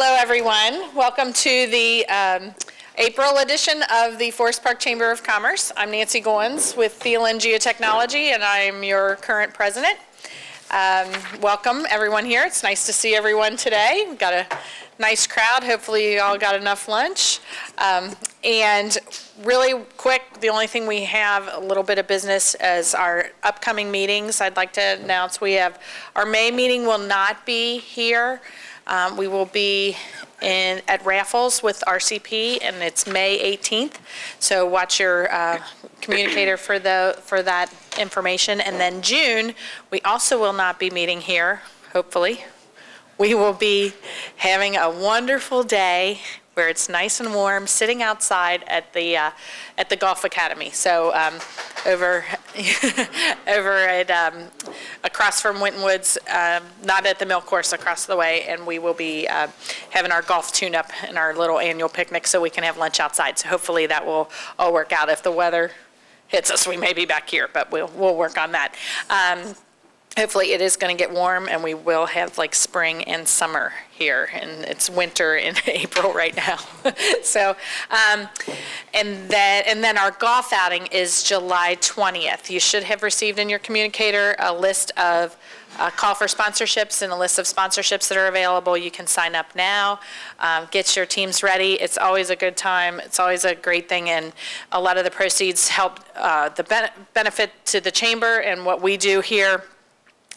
Hello, everyone. Welcome to the April edition of the Forest Park Chamber of Commerce. I'm Nancy Goins with Thielen Geotechnology, and I'm your current president. Welcome, everyone here. It's nice to see everyone today. We've got a nice crowd. Hopefully, you all got enough lunch. And really quick, the only thing we have a little bit of business as our upcoming meetings. I'd like to announce we have our May meeting will not be here. We will be at Raffles with RCP, and it's May 18th. So watch your communicator for that information. And then June, we also will not be meeting here, hopefully. We will be having a wonderful day where it's nice and warm, sitting outside at the Golf Academy. So over at across from Winton Woods, not at the Mill Course, across the way, and we will be having our golf tune-up and our little annual picnic so we can have lunch outside. So hopefully that will all work out. If the weather hits us, we may be back here, but we'll work on that. Hopefully it is going to get warm, and we will have like spring and summer here, and it's winter in April right now. So, and then our golf outing is July 20th. You should have received in your communicator a list of call for sponsorships and a list of sponsorships that are available. You can sign up now, get your teams ready. It's always a good time. It's always a great thing, and a lot of the proceeds help the benefit to the chamber and what we do here,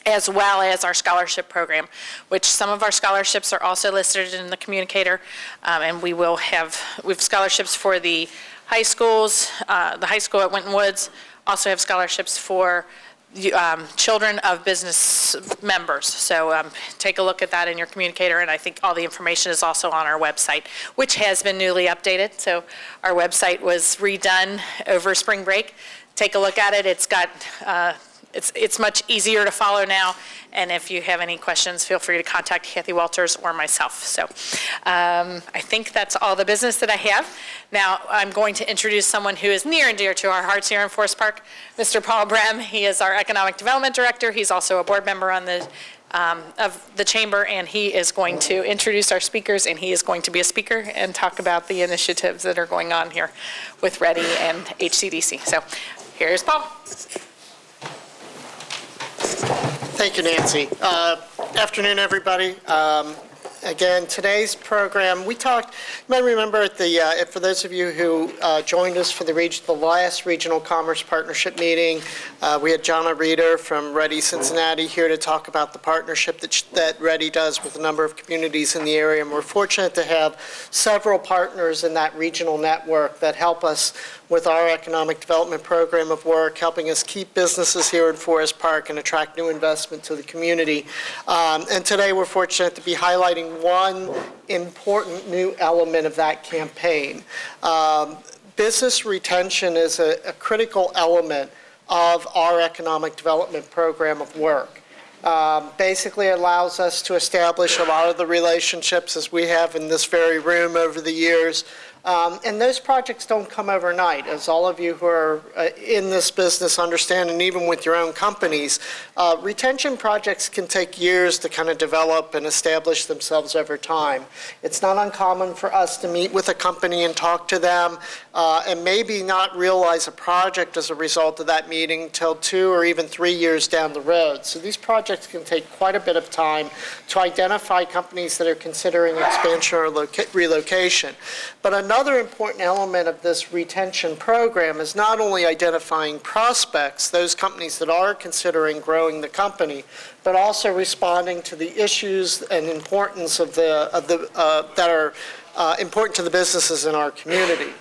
as well as our scholarship program, which some of our scholarships are also listed in the communicator, and we have scholarships for the high schools, the high school at Winton Woods, also have scholarships for children of business members. So take a look at that in your communicator, and I think all the information is also on our website, which has been newly updated. So our website was redone over spring break. Take a look at it. It's got It's much easier to follow now, and if you have any questions, feel free to contact Kathy Walters or myself. So I think that's all the business that I have. Now I'm going to introduce someone who is near and dear to our hearts here in Forest Park, Mr. Paul Brehm. He is our Economic Development Director. He's also a board member on of the Chamber, and he is going to introduce our speakers, and he is going to be a speaker and talk about the initiatives that are going on here with READI and HCDC. So here's Paul. Thank you, Nancy. Afternoon, everybody. Again, today's program, we talked, you might remember at the, for those of you who joined us for the last Regional Commerce Partnership meeting, we had Jonna Reeder from READI Cincinnati here to talk about the partnership that READI does with a number of communities in the area. And we're fortunate to have several partners in that regional network that help us with our economic development program of work, helping us keep businesses here in Forest Park and attract new investment to the community. And today we're fortunate to be highlighting one important new element of that campaign. Business retention is a critical element of our economic development program of work. Basically allows us to establish a lot of the relationships as we have in this very room over the years. And those projects don't come overnight, as all of you who are in this business understand, and even with your own companies, retention projects can take years to kind of develop and establish themselves over time. It's not uncommon for us to meet with a company and talk to them, and maybe not realize a project as a result of that meeting till 2 or even 3 years down the road. So these projects can take quite a bit of time to identify companies that are considering expansion or relocation. But another important element of this retention program is not only identifying prospects, those companies that are considering growing the company, but also responding to the issues and importance of that are important to the businesses in our community.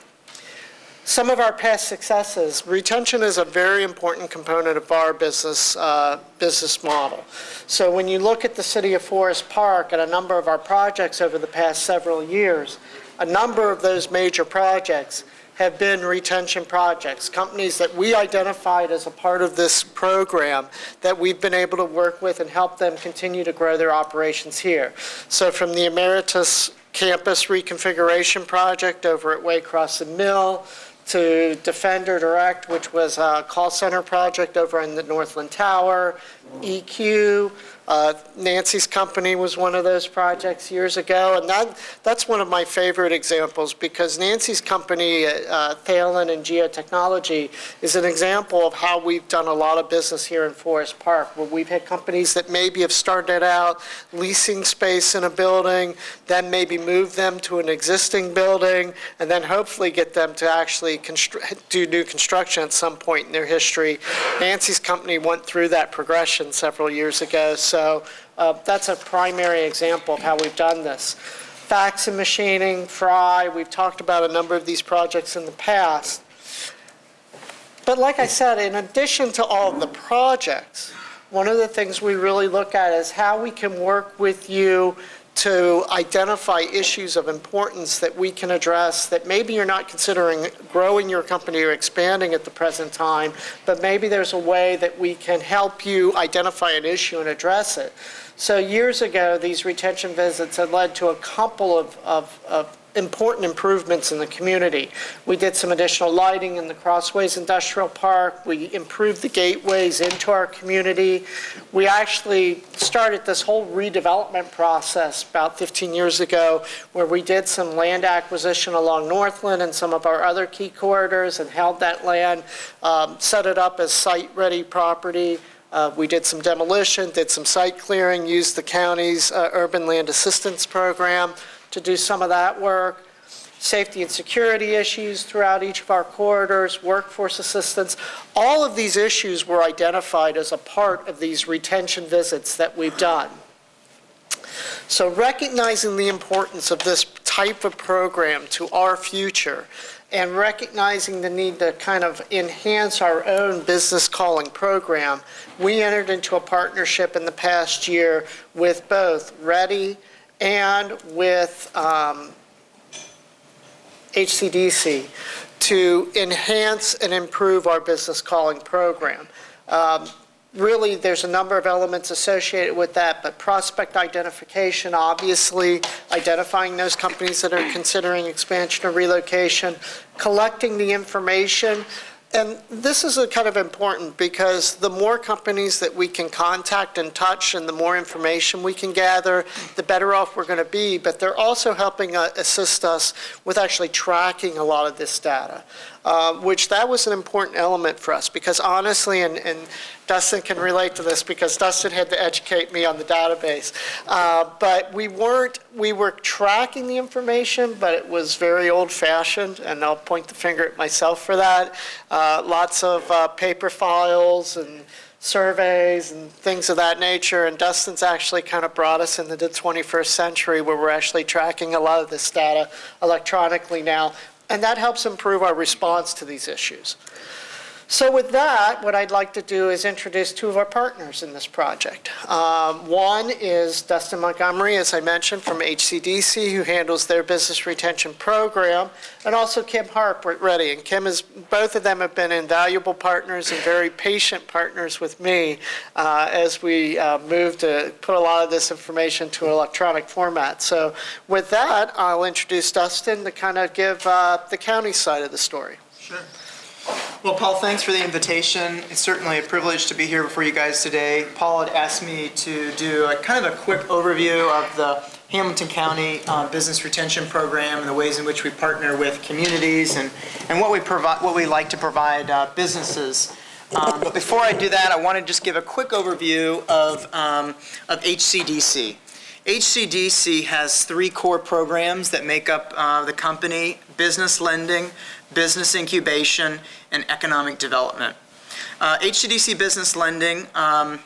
Some of our past successes, retention is a very important component of our business model. So when you look at the City of Forest Park and a number of our projects over the past several years, a number of those major projects have been retention projects, companies that we identified as a part of this program that we've been able to work with and help them continue to grow their operations here. So from the Emeritus Campus Reconfiguration Project over at Waycross and Mill, to Defender Direct, which was a call center project over in the Northland Tower, EQ, Nancy's company was one of those projects years ago, and that's one of my favorite examples because Nancy's company, Thalen and Geotechnology, is an example of how we've done a lot of business here in Forest Park, where we've had companies that maybe have started out leasing space in a building, then maybe move them to an existing building, and then hopefully get them to actually do new construction at some point in their history. Nancy's company went through that progression several years ago, so that's a primary example of how we've done this. Fax and machining, Fry, we've talked about a number of these projects in the past. But like I said, in addition to all of the projects, one of the things we really look at is how we can work with you to identify issues of importance that we can address that maybe you're not considering growing your company or expanding at the present time, but maybe there's a way that we can help you identify an issue and address it. So years ago, these retention visits had led to a couple of important improvements in the community. We did some additional lighting in the Crossways Industrial Park. We improved the gateways into our community. We actually started this whole redevelopment process about 15 years ago where we did some land acquisition along Northland and some of our other key corridors and held that land, set it up as site-ready property. We did some demolition, did some site clearing, used the county's urban land assistance program to do some of that work. Safety and security issues throughout each of our corridors, workforce assistance. All of these issues were identified as a part of these retention visits that we've done. So recognizing the importance of this type of program to our future and recognizing the need to kind of enhance our own business calling program, we entered into a partnership in the past year with both Ready and with HCDC to enhance and improve our business calling program. Really, there's a number of elements associated with that, but prospect identification, obviously, identifying those companies that are considering expansion or relocation, collecting the information. And this is kind of important because the more companies that we can contact and touch and the more information we can gather, the better off we're going to be. But they're also helping assist us with actually tracking a lot of this data, which that was an important element for us because honestly, and Dustin can relate to this because Dustin had to educate me on the database. But we were tracking the information, but it was very old-fashioned, and I'll point the finger at myself for that. Lots of paper files and surveys and things of that nature, and Dustin's actually kind of brought us into the 21st century where we're actually tracking a lot of this data electronically now, and that helps improve our response to these issues. So with that, what I'd like to do is introduce two of our partners in this project. One is Dustin Montgomery, as I mentioned, from HCDC, who handles their business retention program, and also Kim Harp at Ready. And Kim both of them have been invaluable partners and very patient partners with me as we move to put a lot of this information to an electronic format. So with that, I'll introduce Dustin to kind of give the county side of the story. Sure. Well, Paul, thanks for the invitation. It's certainly a privilege to be here before you guys today. Paul had asked me to do a kind of a quick overview of the Hamilton County Business Retention Program and the ways in which we partner with communities and what we like to provide businesses. But before I do that, I want to just give a quick overview of HCDC. HCDC has three core programs that make up the company: business lending, business incubation, and economic development. HCDC Business Lending, and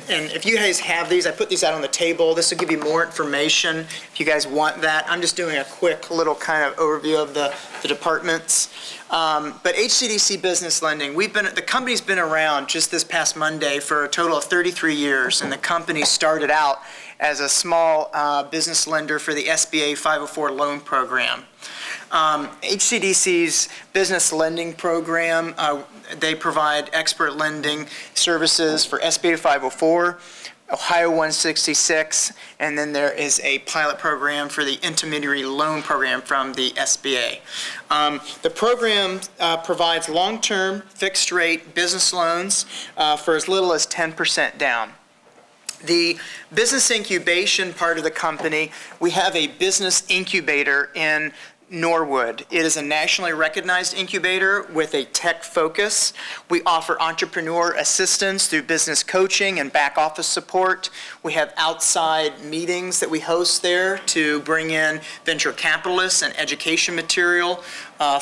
if you guys have these, I put these out on the table. This will give you more information if you guys want that. I'm just doing a quick little kind of overview of the departments. But HCDC Business Lending, the company's been around just this past Monday for a total of 33 years, and the company started out as a small business lender for the SBA 504 loan program. HCDC's business lending program, they provide expert lending services for SBA 504, Ohio 166, and then there is a pilot program for the intermediary loan program from the SBA. The program provides long-term fixed-rate business loans for as little as 10% down. The business incubation part of the company, we have a business incubator in Norwood. It is a nationally recognized incubator with a tech focus. We offer entrepreneur assistance through business coaching and back office support. We have outside meetings that we host there to bring in venture capitalists and education material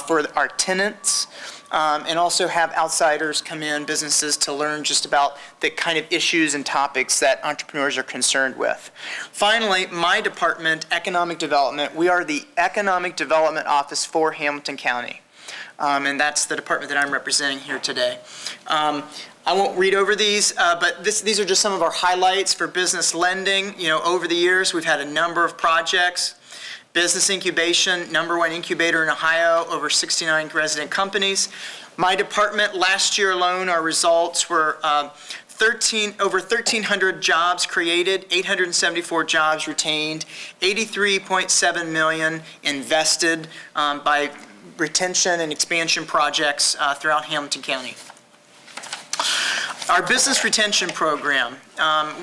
for our tenants. And also have outsiders come in, businesses, to learn just about the kind of issues and topics that entrepreneurs are concerned with. Finally, my department, Economic Development, we are the Economic Development Office for Hamilton County. And that's the department that I'm representing here today. I won't read over these, but these are just some of our highlights for business lending. Over the years, we've had a number of projects. Business incubation, #1 incubator in Ohio, over 69 resident companies. My department, last year alone, our results were over 1,300 jobs created, 874 jobs retained, $83.7 million invested by retention and expansion projects throughout Hamilton County. Our business retention program.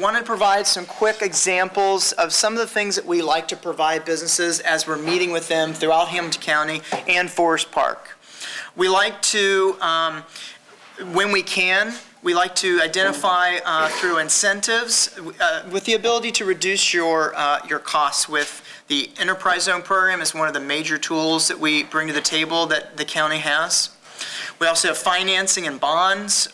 Want to provide some quick examples of some of the things that we like to provide businesses as we're meeting with them throughout Hamilton County and Forest Park. We like to, when we can, we like to identify through incentives with the ability to reduce your costs with the Enterprise Zone program is one of the major tools that we bring to the table that the county has. We also have financing and bonds,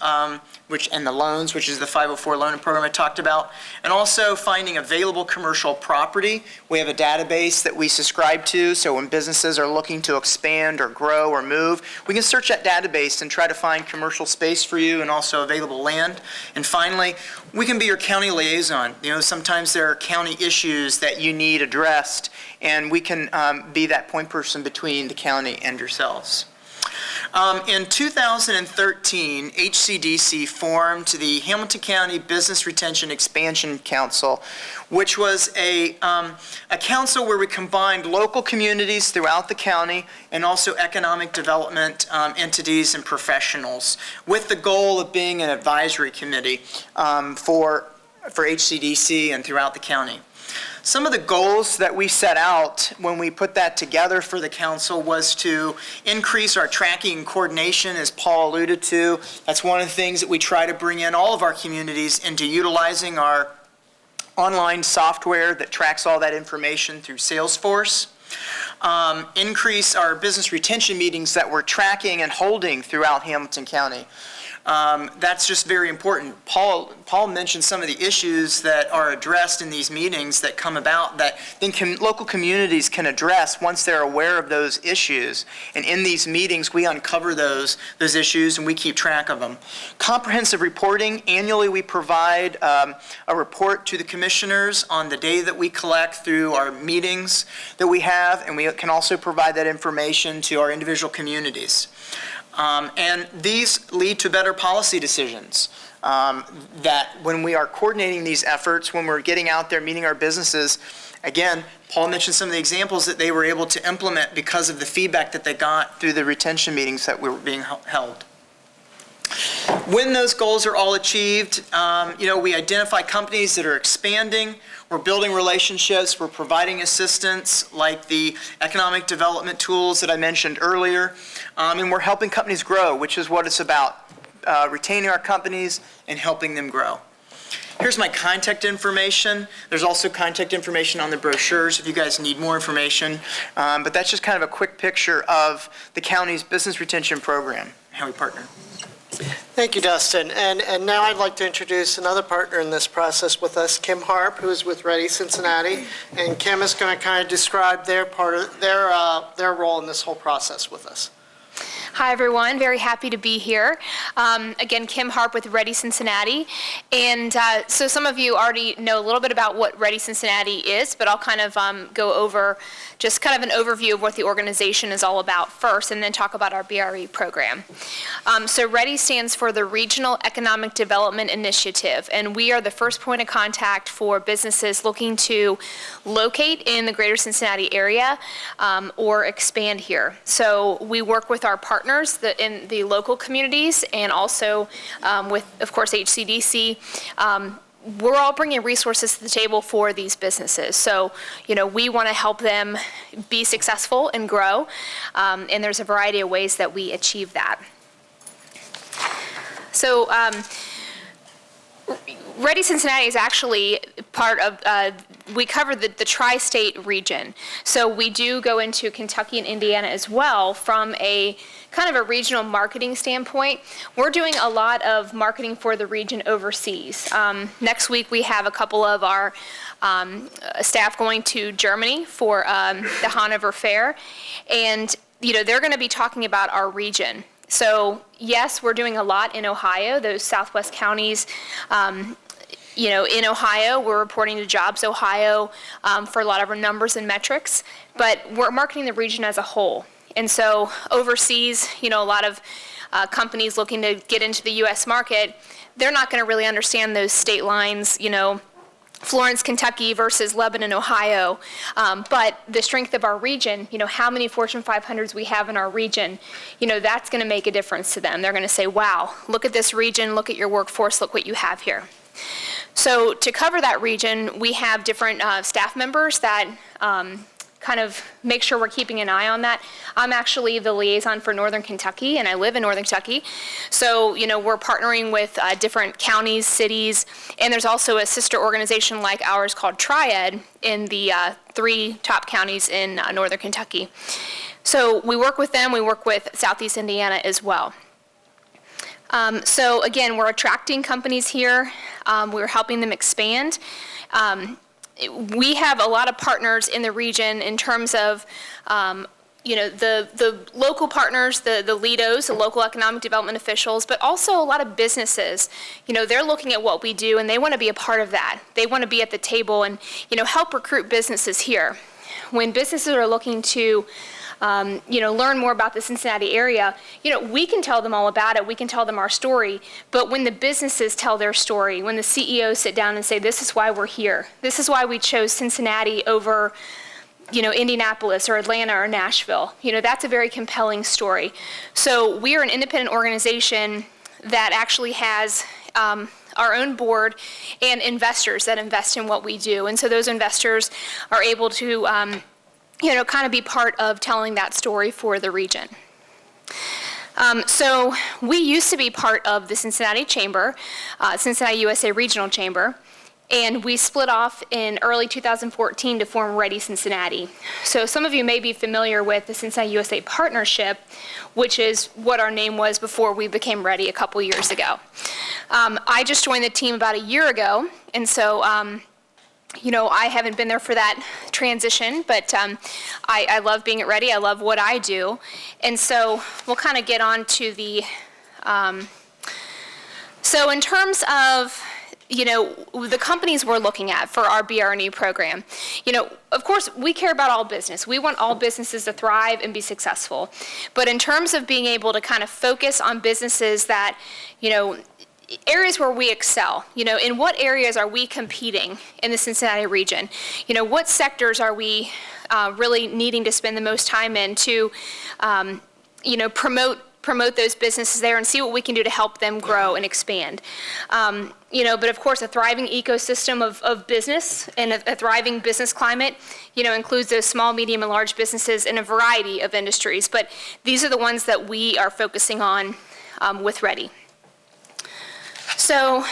and the loans, which is the 504 loan program I talked about, and also finding available commercial property. We have a database that we subscribe to, so when businesses are looking to expand or grow or move, we can search that database and try to find commercial space for you and also available land. And finally, we can be your county liaison. Sometimes there are county issues that you need addressed, and we can be that point person between the county and yourselves. In 2013, HCDC formed the Hamilton County Business Retention Expansion Council, which was a council where we combined local communities throughout the county and also economic development entities and professionals with the goal of being an advisory committee for HCDC and throughout the county. Some of the goals that we set out when we put that together for the council was to increase our tracking and coordination, as Paul alluded to. That's one of the things that we try to bring in all of our communities into utilizing our online software that tracks all that information through Salesforce. Increase our business retention meetings that we're tracking and holding throughout Hamilton County. That's just very important. Paul mentioned some of the issues that are addressed in these meetings that come about that then local communities can address once they're aware of those issues. And in these meetings, we uncover those issues and we keep track of them. Comprehensive reporting. Annually, we provide a report to the commissioners on the data that we collect through our meetings that we have, and we can also provide that information to our individual communities. And these lead to better policy decisions that when we are coordinating these efforts, when we're getting out there, meeting our businesses, again, Paul mentioned some of the examples that they were able to implement because of the feedback that they got through the retention meetings that were being held. When those goals are all achieved, we identify companies that are expanding. We're building relationships. We're providing assistance like the economic development tools that I mentioned earlier. And we're helping companies grow, which is what it's about, retaining our companies and helping them grow. Here's my contact information. There's also contact information on the brochures if you guys need more information. But that's just kind of a quick picture of the county's business retention program, how we partner. Thank you, Dustin. And now I'd like to introduce another partner in this process with us, Kim Harp, who is with Ready Cincinnati. And Kim is going to kind of describe their role in this whole process with us. Hi, everyone. Very happy to be here. Again, Kim Harp with Ready Cincinnati. And so some of you already know a little bit about what Ready Cincinnati is, but I'll kind of go over just kind of an overview of what the organization is all about first, and then talk about our BRE program. So READY stands for the Regional Economic Development Initiative, and we are the first point of contact for businesses looking to locate in the greater Cincinnati area or expand here. So we work with our partners in the local communities and also with, of course, HCDC. we're all bringing resources to the table for these businesses. So, we want to help them be successful and grow, and there's a variety of ways that we achieve that. So, Ready Cincinnati is actually part of, we cover the tri-state region. So we do go into Kentucky and Indiana as well from a kind of a regional marketing standpoint. We're doing a lot of marketing for the region overseas. Next week we have a couple of our staff going to Germany for the Hanover Fair. And they're going to be talking about our region. So yes, we're doing a lot in Ohio, those southwest counties. In Ohio, we're reporting to Jobs Ohio for a lot of our numbers and metrics, but we're marketing the region as a whole. And so overseas, a lot of companies looking to get into the U.S. market, they're not going to really understand those state lines, Florence, Kentucky versus Lebanon, Ohio. But the strength of our region, how many Fortune 500s we have in our region, that's going to make a difference to them. They're going to say, wow, look at this region, look at your workforce, look what you have here. So to cover that region, we have different staff members that kind of make sure we're keeping an eye on that. I'm actually the liaison for Northern Kentucky, and I live in Northern Kentucky. So, we're partnering with different counties, cities, and there's also a sister organization like ours called Triad in the 3 top counties in Northern Kentucky. So we work with them. We work with Southeast Indiana as well. So again, we're attracting companies here. We're helping them expand. We have a lot of partners in the region in terms of, the local partners, the LEDOs, the local economic development officials, but also a lot of businesses. They're looking at what we do and they want to be a part of that. They want to be at the table and, help recruit businesses here. When businesses are looking to learn more about the Cincinnati area, we can tell them all about it. We can tell them our story. But when the businesses tell their story, when the CEOs sit down and say, this is why we're here. This is why we chose Cincinnati over, Indianapolis or Atlanta or Nashville. That's a very compelling story. So we are an independent organization that actually has our own board and investors that invest in what we do. And so those investors are able to kind of be part of telling that story for the region. So we used to be part of the Cincinnati Chamber, Cincinnati USA Regional Chamber, and we split off in early 2014 to form Ready Cincinnati. So some of you may be familiar with the Cincinnati USA Partnership, which is what our name was before we became Ready a couple years ago. I just joined the team about a year ago, and so I haven't been there for that transition, but I love being at Ready. I love what I do. And so we'll kind of get on to the, so in terms of, the companies we're looking at for our BRNE program, of course, we care about all business. We want all businesses to thrive and be successful. But in terms of being able to kind of focus on businesses that, areas where we excel, in what areas are we competing in the Cincinnati region? What sectors are we really needing to spend the most time in to, promote those businesses there and see what we can do to help them grow and expand. But of course, a thriving ecosystem of business and a thriving business climate, includes those small, medium, and large businesses in a variety of industries. But these are the ones that we are focusing on with Ready. So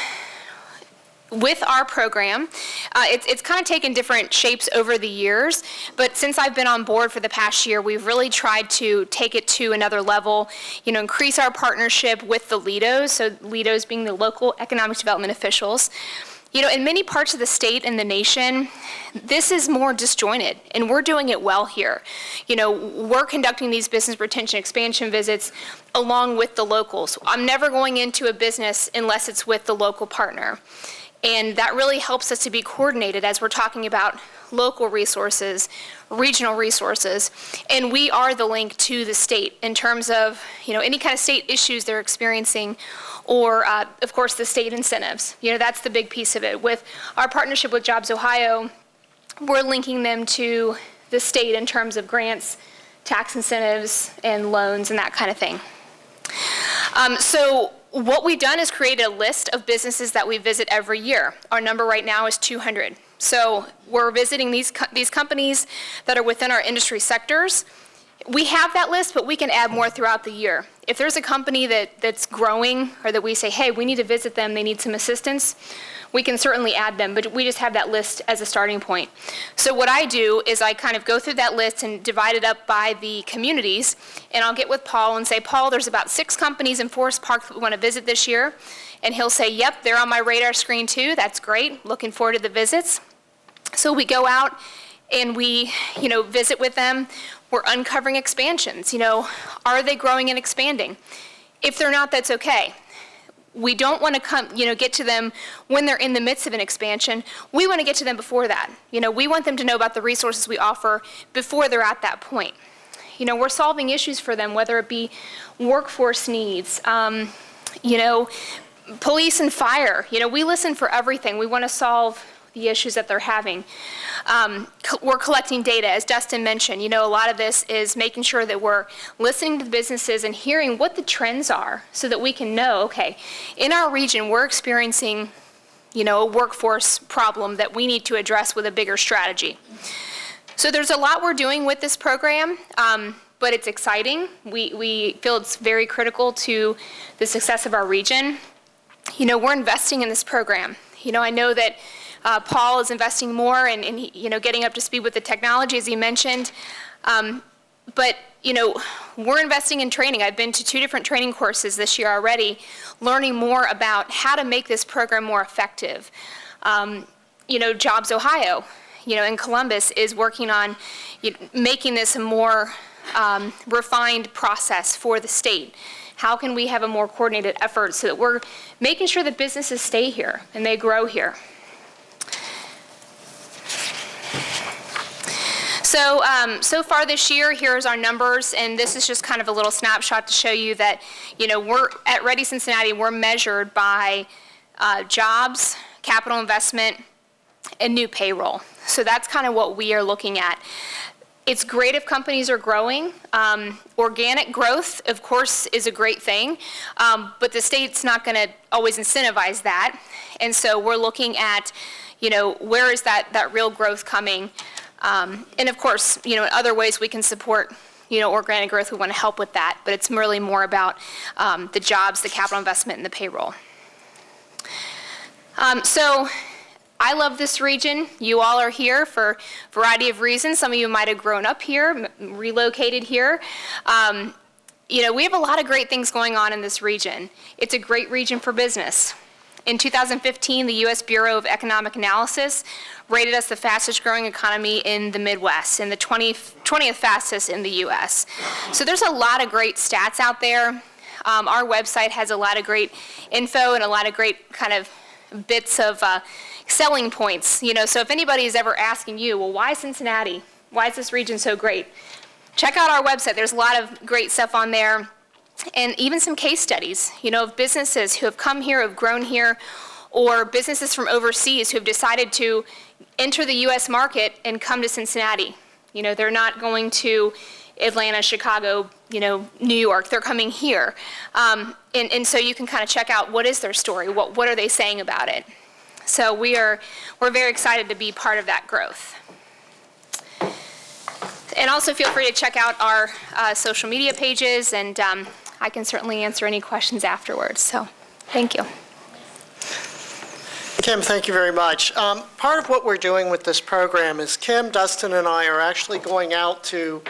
with our program, it's kind of taken different shapes over the years, but since I've been on board for the past year, we've really tried to take it to another level, increase our partnership with the LEDOs, so LEDOs being the local economic development officials. In many parts of the state and the nation, this is more disjointed, and we're doing it well here. We're conducting these business retention expansion visits along with the locals. I'm never going into a business unless it's with the local partner. And that really helps us to be coordinated as we're talking about local resources, regional resources, and we are the link to the state in terms of, any kind of state issues they're experiencing, or, of course, the state incentives. That's the big piece of it. With our partnership with Jobs Ohio, we're linking them to the state in terms of grants, tax incentives, and loans, and that kind of thing. So what we've done is created a list of businesses that we visit every year. Our number right now is 200. So we're visiting these companies that are within our industry sectors. We have that list, but we can add more throughout the year. If there's a company that's growing, or that we say, hey, we need to visit them, they need some assistance, we can certainly add them, but we just have that list as a starting point. So what I do is I kind of go through that list and divide it up by the communities, and I'll get with Paul and say, Paul, there's about 6 companies in Forest Park that we want to visit this year. And he'll say, yep, they're on my radar screen too, that's great, looking forward to the visits. So we go out and we, visit with them. We're uncovering expansions. Are they growing and expanding? If they're not, that's okay. We don't want to get to them when they're in the midst of an expansion. We want to get to them before that. We want them to know about the resources we offer before they're at that point. We're solving issues for them, whether it be workforce needs, police and fire. We listen for everything. We want to solve the issues that they're having. We're collecting data, as Dustin mentioned. A lot of this is making sure that we're listening to the businesses and hearing what the trends are so that we can know, okay, in our region, we're experiencing, a workforce problem that we need to address with a bigger strategy. So there's a lot we're doing with this program, but it's exciting. We feel it's very critical to the success of our region. We're investing in this program. I know that Paul is investing more and getting up to speed with the technology, as he mentioned. But we're investing in training. I've been to 2 different training courses this year already, learning more about how to make this program more effective. Jobs Ohio, in Columbus, is working on making this a more refined process for the state. How can we have a more coordinated effort so that we're making sure that businesses stay here and they grow here? So far this year, here's our numbers, and this is just kind of a little snapshot to show you that, we're at Ready Cincinnati, we're measured by jobs, capital investment, and new payroll. So that's kind of what we are looking at. It's great if companies are growing. Organic growth, of course, is a great thing, but the state's not going to always incentivize that. And so we're looking at, where is that real growth coming? And of course, in other ways we can support, organic growth. We want to help with that, but it's really more about the jobs, the capital investment, and the payroll. So I love this region. You all are here for a variety of reasons. Some of you might have grown up here, relocated here. We have a lot of great things going on in this region. It's a great region for business. In 2015, the U.S. Bureau of Economic Analysis rated us the fastest growing economy in the Midwest and the 20th fastest in the U.S. So there's a lot of great stats out there. Our website has a lot of great info and a lot of great kind of bits of selling points. So if anybody is ever asking you, well, why Cincinnati? Why is this region so great? Check out our website. There's a lot of great stuff on there. And even some case studies, of businesses who have come here, who have grown here, or businesses from overseas who have decided to enter the U.S. market and come to Cincinnati. They're not going to Atlanta, Chicago, New York. They're coming here. And so you can kind of check out what is their story, what are they saying about it. So we're very excited to be part of that growth. And also feel free to check out our social media pages, and I can certainly answer any questions afterwards. So thank you. Kim, thank you very much. Part of what we're doing with this program is Kim, Dustin, and I are actually going out to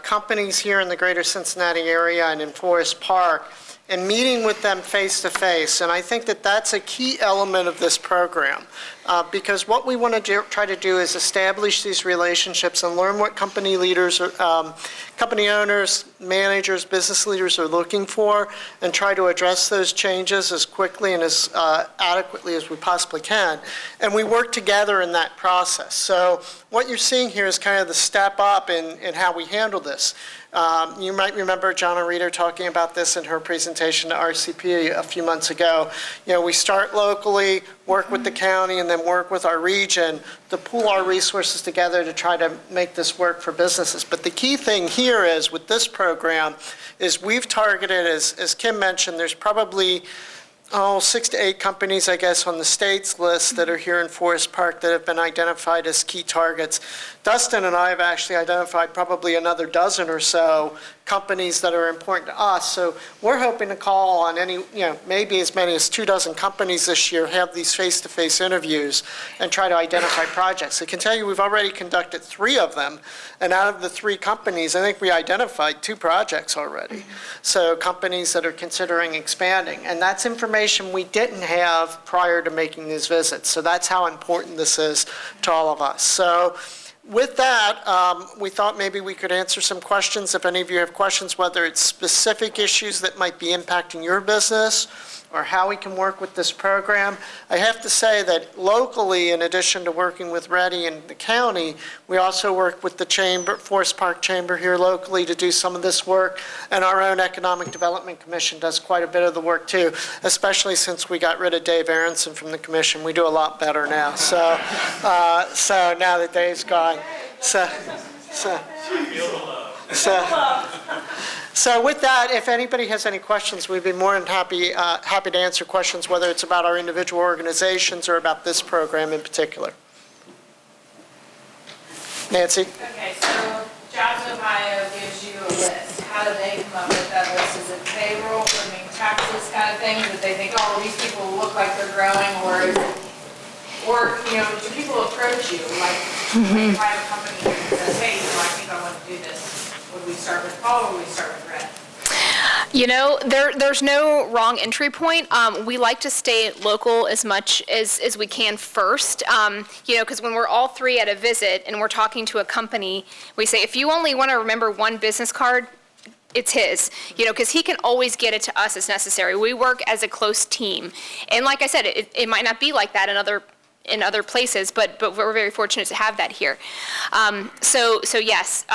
companies here in the greater Cincinnati area and in Forest Park and meeting with them face-to-face. And I think that that's a key element of this program because what we want to try to do is establish these relationships and learn what company leaders, company owners, managers, business leaders are looking for and try to address those changes as quickly and as adequately as we possibly can. And we work together in that process. So what you're seeing here is kind of the step up in how we handle this. You might remember Jonna Reeder talking about this in her presentation to RCP a few months ago. We start locally, work with the county, and then work with our region to pool our resources together to try to make this work for businesses. But the key thing here is, with this program, is we've targeted, as Kim mentioned, there's probably 6 to 8 companies, I guess, on the state's list that are here in Forest Park that have been identified as key targets. Dustin and I have actually identified probably another dozen or so companies that are important to us. So we're hoping to call on maybe as many as 24 companies this year, have these face-to-face interviews, and try to identify projects. I can tell you we've already conducted 3 of them, and out of the 3 companies, I think we identified 2 projects already. So companies that are considering expanding, and that's information we didn't have prior to making these visits. So that's how important this is to all of us. So with that, we thought maybe we could answer some questions. If any of you have questions, whether it's specific issues that might be impacting your business or how we can work with this program. I have to say that locally, in addition to working with Ready and the county, we also work with the Chamber, Forest Park Chamber here locally to do some of this work, and our own Economic Development Commission does quite a bit of the work too, especially since we got rid of Dave Aronson from the commission. We do a lot better now. So, so now that Dave's gone, So with that, if anybody has any questions, we'd be more than happy to answer questions, whether it's about our individual organizations or about this program in particular. Nancy? Okay, so Jobs Ohio gives you a list. How do they come up with that list? Is it payroll, taxes kind of thing? That they think, oh, these people look like they're growing, or is it, or, do people approach you, like a private company that says, hey, I think I want to do this. Would we start with Paul, or would we start with Red? There's no wrong entry point. We like to stay local as much as we can first, because when we're all 3 at a visit and we're talking to a company, we say, if you only want to remember one business card, it's his, because he can always get it to us as necessary. We work as a close team. And like I said, it might not be like that in other places, but we're very fortunate to have that here. So yes,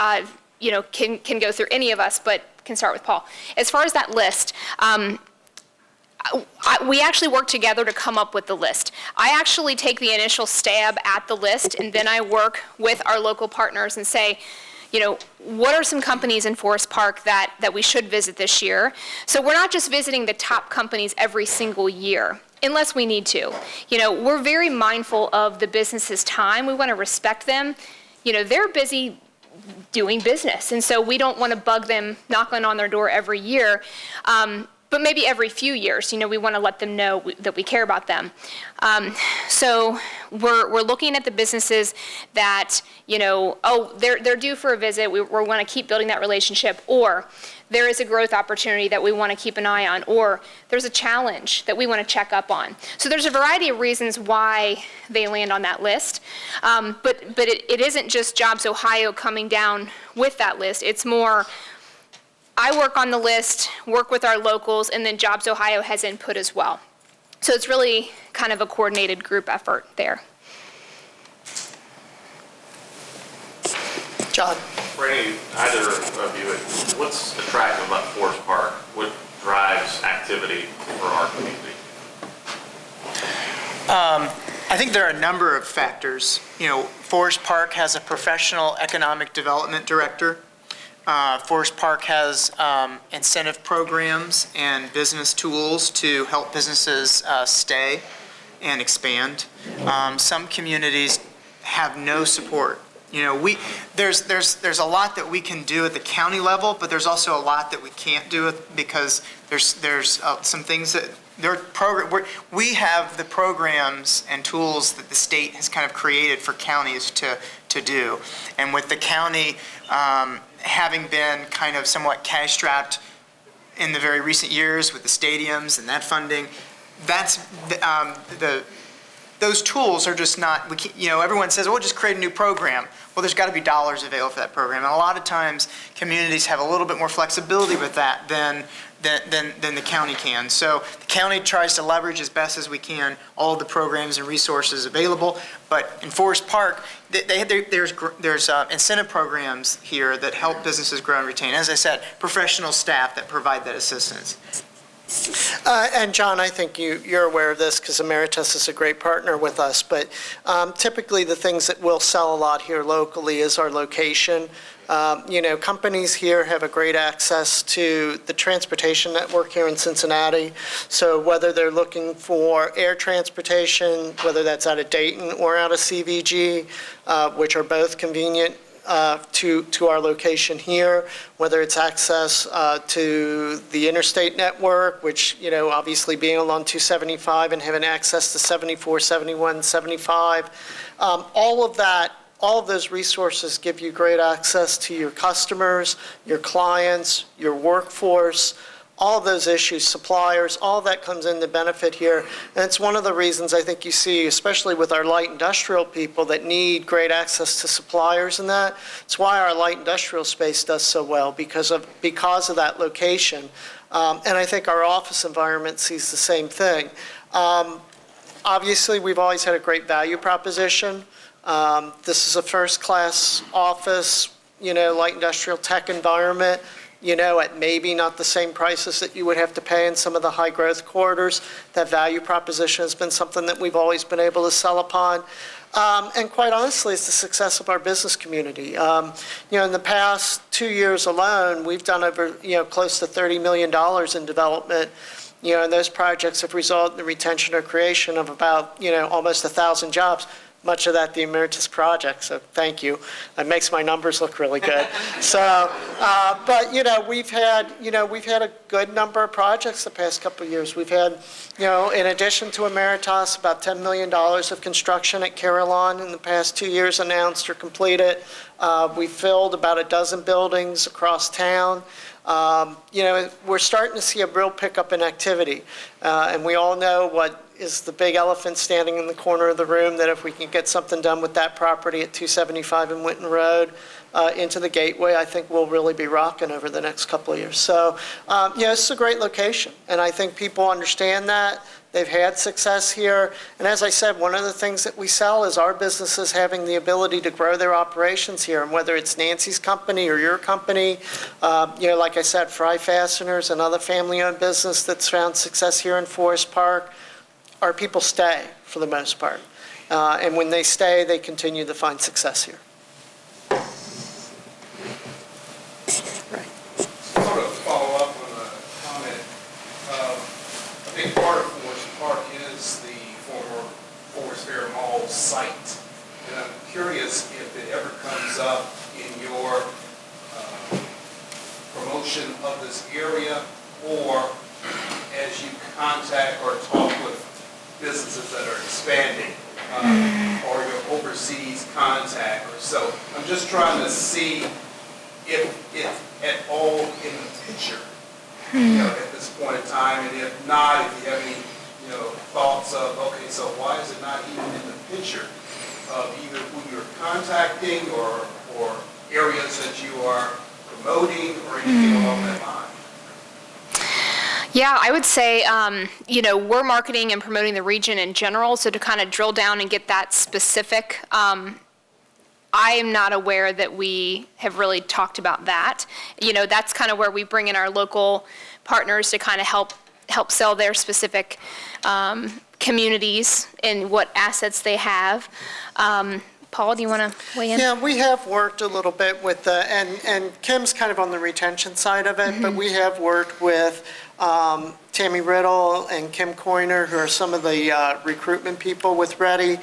can go through any of us, but can start with Paul. As far as that list, we actually work together to come up with the list. I actually take the initial stab at the list, and then I work with our local partners and say, what are some companies in Forest Park that we should visit this year? So we're not just visiting the top companies every single year, unless we need to. We're very mindful of the business's time. We want to respect them. They're busy doing business, and so we don't want to bug them, knocking on their door every year, but maybe every few years. We want to let them know that we care about them. So we're looking at the businesses that, they're due for a visit. We want to keep building that relationship, or there is a growth opportunity that we want to keep an eye on, or there's a challenge that we want to check up on. So there's a variety of reasons why they land on that list. But it isn't just Jobs Ohio coming down with that list. It's more, I work on the list, work with our locals, and then Jobs Ohio has input as well. So it's really kind of a coordinated group effort there. John? For either of you, what's attractive about Forest Park? What drives activity for our community? I think there are a number of factors. Forest Park has a professional economic development director. Forest Park has incentive programs and business tools to help businesses stay and expand. Some communities have no support. There's a lot that we can do at the county level, but there's also a lot that we can't do because there's some things that we have the programs and tools that the state has kind of created for counties to do. And with the county having been kind of somewhat cash-strapped in the very recent years with the stadiums and that funding, that's those tools are just not, everyone says, oh, we'll just create a new program. Well, there's got to be dollars available for that program. And a lot of times, communities have a little bit more flexibility with that than the county can. So the county tries to leverage as best as we can all of the programs and resources available. But in Forest Park, there's incentive programs here that help businesses grow and retain. As I said, professional staff that provide that assistance. And John, I think you're aware of this because Emeritus is a great partner with us, but typically the things that will sell a lot here locally is our location. Companies here have a great access to the transportation network here in Cincinnati. So whether they're looking for air transportation, whether that's out of Dayton or out of CVG, which are both convenient to our location here, whether it's access to the interstate network, which, obviously being along 275 and having access to 74, 71, 75, all of those resources give you great access to your customers, your clients, your workforce, all of those issues, suppliers, all that comes into benefit here. And it's one of the reasons I think you see, especially with our light industrial people that need great access to suppliers and that. It's why our light industrial space does so well because of that location. And I think our office environment sees the same thing. Obviously, we've always had a great value proposition. This is a first-class office, light industrial tech environment, at maybe not the same prices that you would have to pay in some of the high-growth corridors. That value proposition has been something that we've always been able to sell upon. And quite honestly, it's the success of our business community. In the past 2 years alone, we've done over, close to $30 million in development. And those projects have resulted in the retention or creation of about, almost 1,000 jobs. Much of that the Emeritus project, so thank you. That makes my numbers look really good. So, but we've had a good number of projects the past couple of years. We've had, in addition to Emeritus, about $10 million of construction at Carillon in the past 2 years announced or completed. We filled about a dozen buildings across town. We're starting to see a real pickup in activity, and we all know what is the big elephant standing in the corner of the room, that if we can get something done with that property at 275 and Winton Road into the Gateway, I think we'll really be rocking over the next couple of years. So, it's a great location, and I think people understand that. They've had success here. And as I said, one of the things that we sell is our businesses having the ability to grow their operations here. And whether it's Nancy's company or your company, like I said, Fry Fasteners, another family-owned business that's found success here in Forest Park, our people stay for the most part. And when they stay, they continue to find success here. Sort of follow up on a comment. A big part of Forest Park is the former Forest Fair Mall site. And I'm curious if it ever comes up in your promotion of this area, or as you contact or talk with businesses that are expanding, or your overseas contact or so. I'm just trying to see if it's at all in the picture, at this point in time, and if not, if you have any, thoughts of, okay, so why is it not even in the picture of either who you're contacting or areas that you are promoting or anything along that line? Yeah, I would say, we're marketing and promoting the region in general, so to kind of drill down and get that specific, I am not aware that we have really talked about that. That's kind of where we bring in our local partners to kind of help sell their specific communities and what assets they have. Paul, do you want to weigh in? Yeah, we have worked a little bit with and Kim's kind of on the retention side of it, but we have worked with Tammy Riddle and Kim Coyner, who are some of the recruitment people with Ready,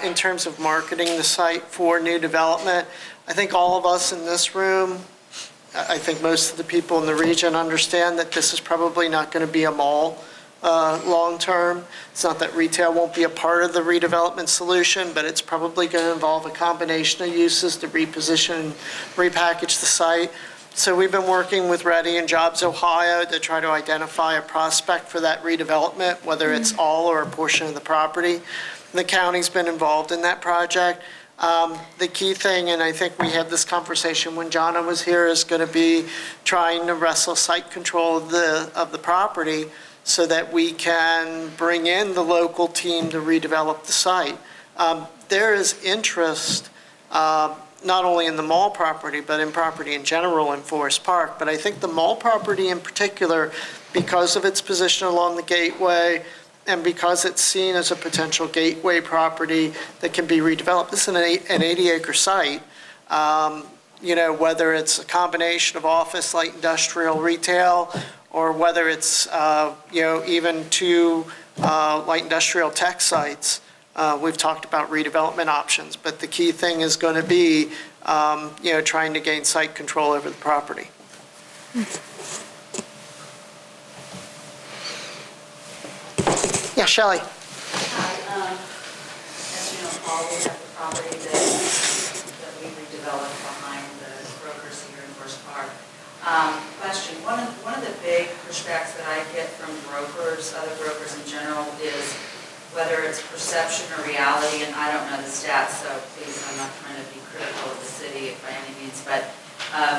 in terms of marketing the site for new development. I think all of us in this room, I think most of the people in the region understand that this is probably not going to be a mall long-term. It's not that retail won't be a part of the redevelopment solution, but it's probably going to involve a combination of uses to reposition and repackage the site. So we've been working with Ready and Jobs Ohio to try to identify a prospect for that redevelopment, whether it's all or a portion of the property. The county's been involved in that project. The key thing, and I think we had this conversation when Jana was here, is going to be trying to wrestle site control of the property so that we can bring in the local team to redevelop the site. There is interest not only in the mall property, but in property in general in Forest Park. But I think the mall property in particular, because of its position along the gateway and because it's seen as a potential gateway property that can be redeveloped, this is an 80-acre site. Whether it's a combination of office, light industrial, retail, or whether it's, even two light industrial tech sites. We've talked about redevelopment options, but the key thing is going to be, trying to gain site control over the property. Yeah, Shelley. Hi, as you know, Paul, we have the property that we redeveloped behind the brokers here in Forest Park. Question, one of the big pushbacks that I get from brokers, other brokers in general, is whether it's perception or reality, and I don't know the stats, so please, I'm not trying to be critical of the city by any means, but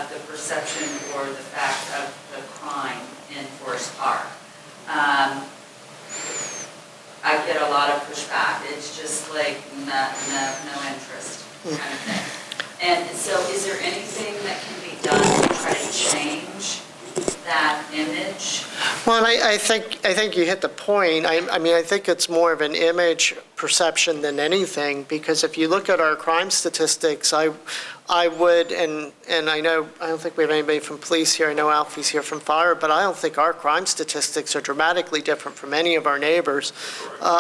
the perception or the fact of the crime in Forest Park. I get a lot of pushback. It's just like no interest kind of thing. And so is there anything that can be done to try to change that image? Well, and I think you hit the point. I think it's more of an image perception than anything, because if you look at our crime statistics, I would, and I don't think we have anybody from police here. I know Alfie's here from fire, but I don't think our crime statistics are dramatically different from any of our neighbors,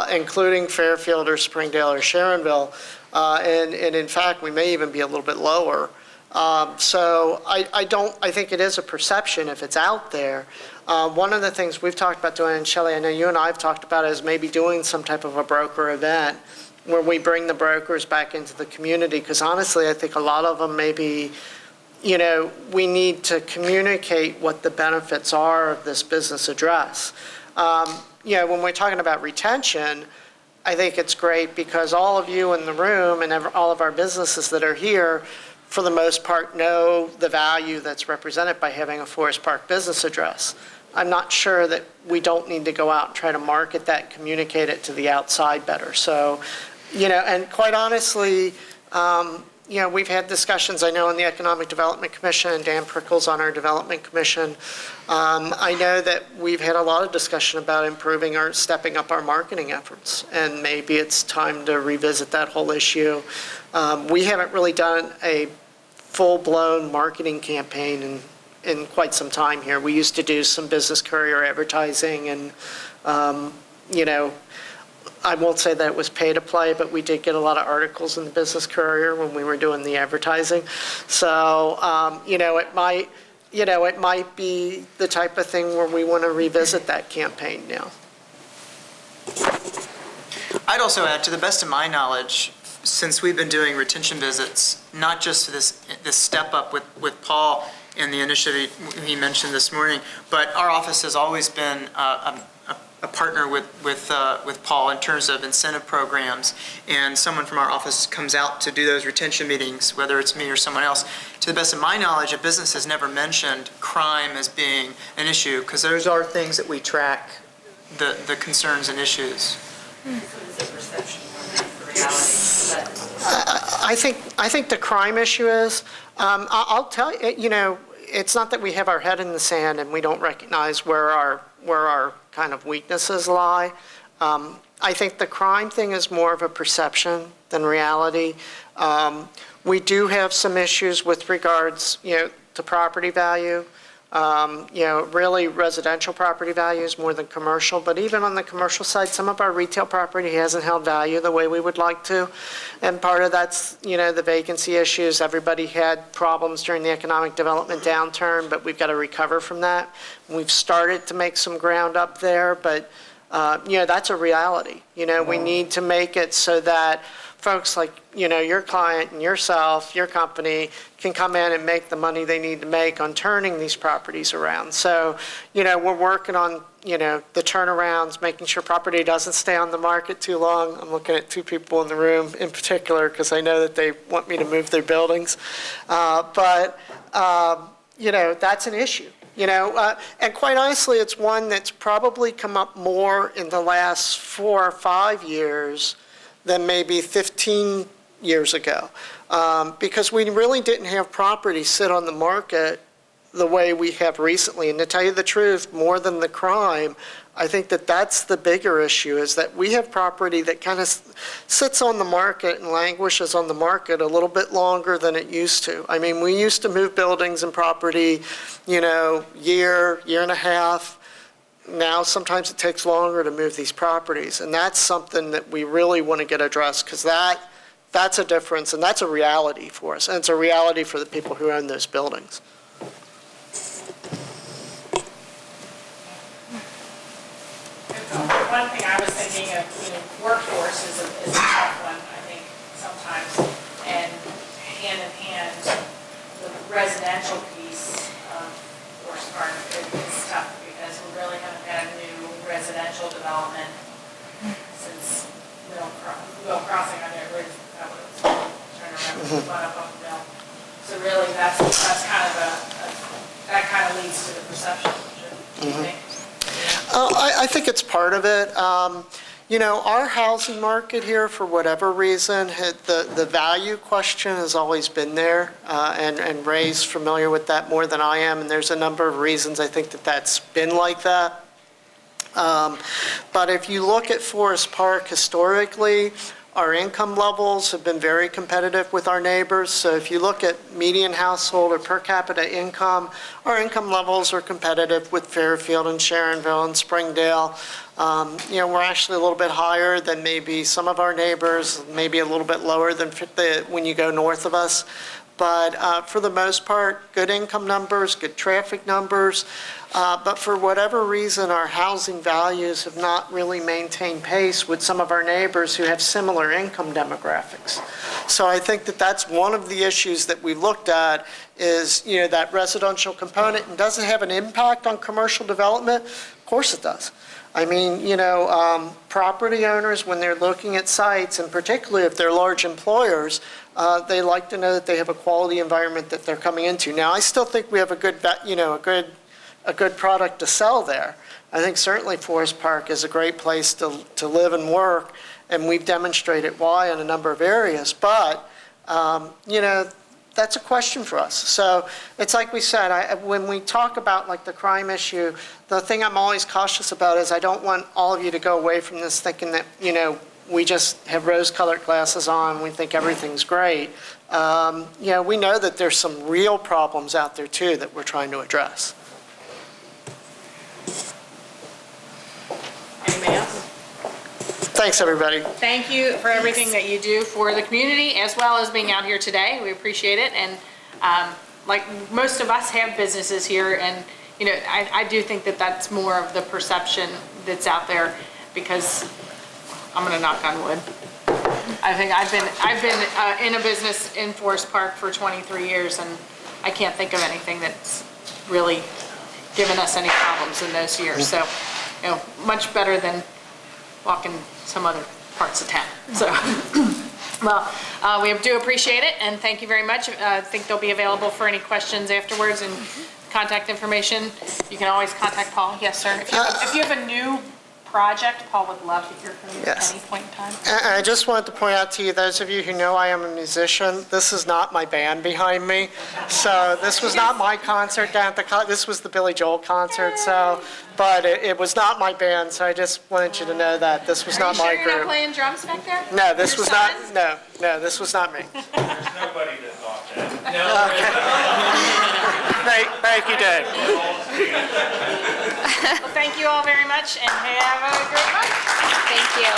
including Fairfield or Springdale or Sharonville. And in fact, we may even be a little bit lower. So I think it is a perception if it's out there. One of the things we've talked about doing, and Shelley, I know you and I have talked about, is maybe doing some type of a broker event where we bring the brokers back into the community, because honestly, I think a lot of them maybe, we need to communicate what the benefits are of this business address. When we're talking about retention, I think it's great because all of you in the room and all of our businesses that are here, for the most part, know the value that's represented by having a Forest Park business address. I'm not sure that we don't need to go out and try to market that, communicate it to the outside better. So, and quite honestly, we've had discussions, I know, in the Economic Development Commission, and Dan Prickle's on our Development Commission. I know that we've had a lot of discussion about stepping up our marketing efforts, and maybe it's time to revisit that whole issue. We haven't really done a full-blown marketing campaign in quite some time here. We used to do some business courier advertising, and, I won't say that it was pay to play, but we did get a lot of articles in the Business Courier when we were doing the advertising. So, it might be the type of thing where we want to revisit that campaign now. I'd also add, to the best of my knowledge, since we've been doing retention visits, not just this step up with Paul and the initiative he mentioned this morning, but our office has always been a partner with Paul in terms of incentive programs, and someone from our office comes out to do those retention meetings, whether it's me or someone else. To the best of my knowledge, a business has never mentioned crime as being an issue, because those are things that we track, the concerns and issues. So it's a perception more than the reality. I think the crime issue is, I'll tell you, it's not that we have our head in the sand and we don't recognize where our kind of weaknesses lie. I think the crime thing is more of a perception than reality. We do have some issues with regards, to property value. Really residential property values more than commercial, but even on the commercial side, some of our retail property hasn't held value the way we would like to. And part of that's, the vacancy issues. Everybody had problems during the economic development downturn, but we've got to recover from that. We've started to make some ground up there, but, that's a reality. We need to make it so that folks like, your client and yourself, your company, can come in and make the money they need to make on turning these properties around. So, we're working on, the turnarounds, making sure property doesn't stay on the market too long. I'm looking at two people in the room in particular because I know that they want me to move their buildings. But that's an issue. And quite honestly, it's one that's probably come up more in the last 4 or 5 years than maybe 15 years ago, because we really didn't have property sit on the market the way we have recently. And to tell you the truth, more than the crime, I think that that's the bigger issue, is that we have property that kind of sits on the market and languishes on the market a little bit longer than it used to. I mean, we used to move buildings and property, year and a half. Now, sometimes it takes longer to move these properties. And that's something that we really want to get addressed, because that's a difference, and that's a reality for us. And it's a reality for the people who own those buildings. One thing I was thinking of, workforce is a tough one, I think, sometimes. And hand in hand, the residential piece of Forest Park is tough because we really haven't had new residential development since Mill Crossing. I know, that was, I'm trying to remember, the one up on the mill. So really, that's kind of that kind of leads to the perception, do you think? I think it's part of it. Our housing market here, for whatever reason, the value question has always been there, and Ray's familiar with that more than I am, and there's a number of reasons I think that that's been like that. But if you look at Forest Park historically, our income levels have been very competitive with our neighbors. So if you look at median household or per capita income, our income levels are competitive with Fairfield and Sharonville and Springdale. We're actually a little bit higher than maybe some of our neighbors, maybe a little bit lower than when you go north of us. But for the most part, good income numbers, good traffic numbers. But for whatever reason, our housing values have not really maintained pace with some of our neighbors who have similar income demographics. So I think that that's one of the issues that we looked at is, that residential component. And does it have an impact on commercial development? Of course it does. I mean, property owners, when they're looking at sites, and particularly if they're large employers, they like to know that they have a quality environment that they're coming into. Now, I still think we have a good product to sell there. I think certainly Forest Park is a great place to live and work, and we've demonstrated why in a number of areas. But, that's a question for us. So it's like we said, when we talk about like the crime issue, the thing I'm always cautious about is I don't want all of you to go away from this thinking that, we just have rose-colored glasses on, we think everything's great. We know that there's some real problems out there too that we're trying to address. Anybody else? Thanks, everybody. Thank you for everything that you do for the community, as well as being out here today. We appreciate it. And like most of us have businesses here, and I do think that that's more of the perception that's out there, because I'm going to knock on wood. I think I've been in a business in Forest Park for 23 years, and I can't think of anything that's really given us any problems in those years. So, much better than walking some other parts of town. So, well, we do appreciate it, and thank you very much. I think they'll be available for any questions afterwards, and contact information. You can always contact Paul. Yes, sir. If you have a new project, Paul would love to hear from you at any point in time. And I just wanted to point out to you, those of you who know I am a musician, this is not my band behind me. So this was not my concert down at the, this was the Billy Joel concert. So, but it was not my band. So I just wanted you to know that this was not my Are you sure you're not group. playing drums back there? No, this Your was son? not, no, this was not me. There's nobody that thought that. Thank you, Dave. Well, thank you all very much, and have a great month. Thank you.